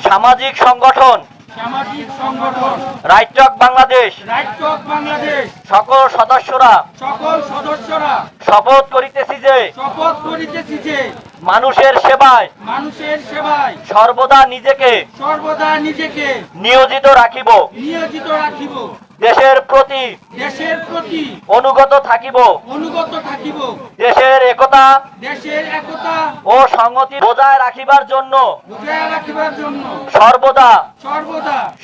সামাজিক সংগঠন রাইট টক বাংলাদেশ সকল সদস্যরা শপথ করিতেছি যে মানুষের সেবায় সর্বদা নিজেকে নিয়োজিত রাখিব দেশের প্রতি অনুগত থাকিব দেশের একতা ও সংহতি বজায় রাখিবার জন্য সর্বদা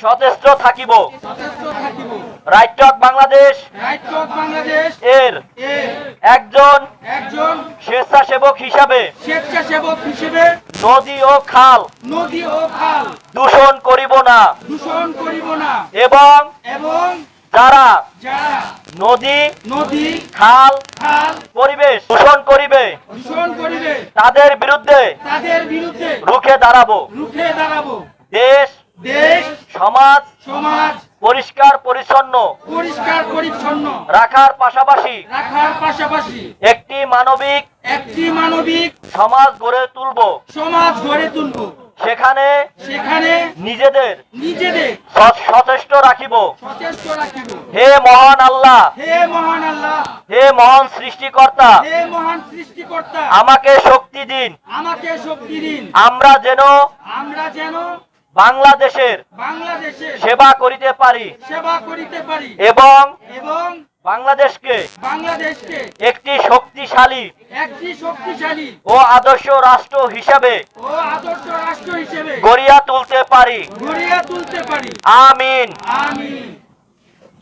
সচেষ্ট থাকিব। রাইট টক বাংলাদেশ এর একজন স্বেচ্ছাসেবক হিসাবে নদী ও খাল দূষণ করিব না এবং যারা নদী খাল পরিবেশ দূষণ করিবে তাদের বিরুদ্ধে রুখে দাঁড়াবো। দেশ সমাজ পরিষ্কার পরিচ্ছন্ন রাখার পাশাপাশি একটি মানবিক সমাজ গড়ে তুলব। সেখানে নিজেদের সচেষ্ট রাখিব। হে মহান আল্লাহ, হে মহান সৃষ্টিকর্তা, আমাকে শক্তি দিন আমরা যেন বাংলাদেশের সেবা করিতে পারি এবং বাংলাদেশকে একটি শক্তিশালী ও আদর্শ রাষ্ট্র হিসাবে গড়িয়া তুলতে পারি। আমিন।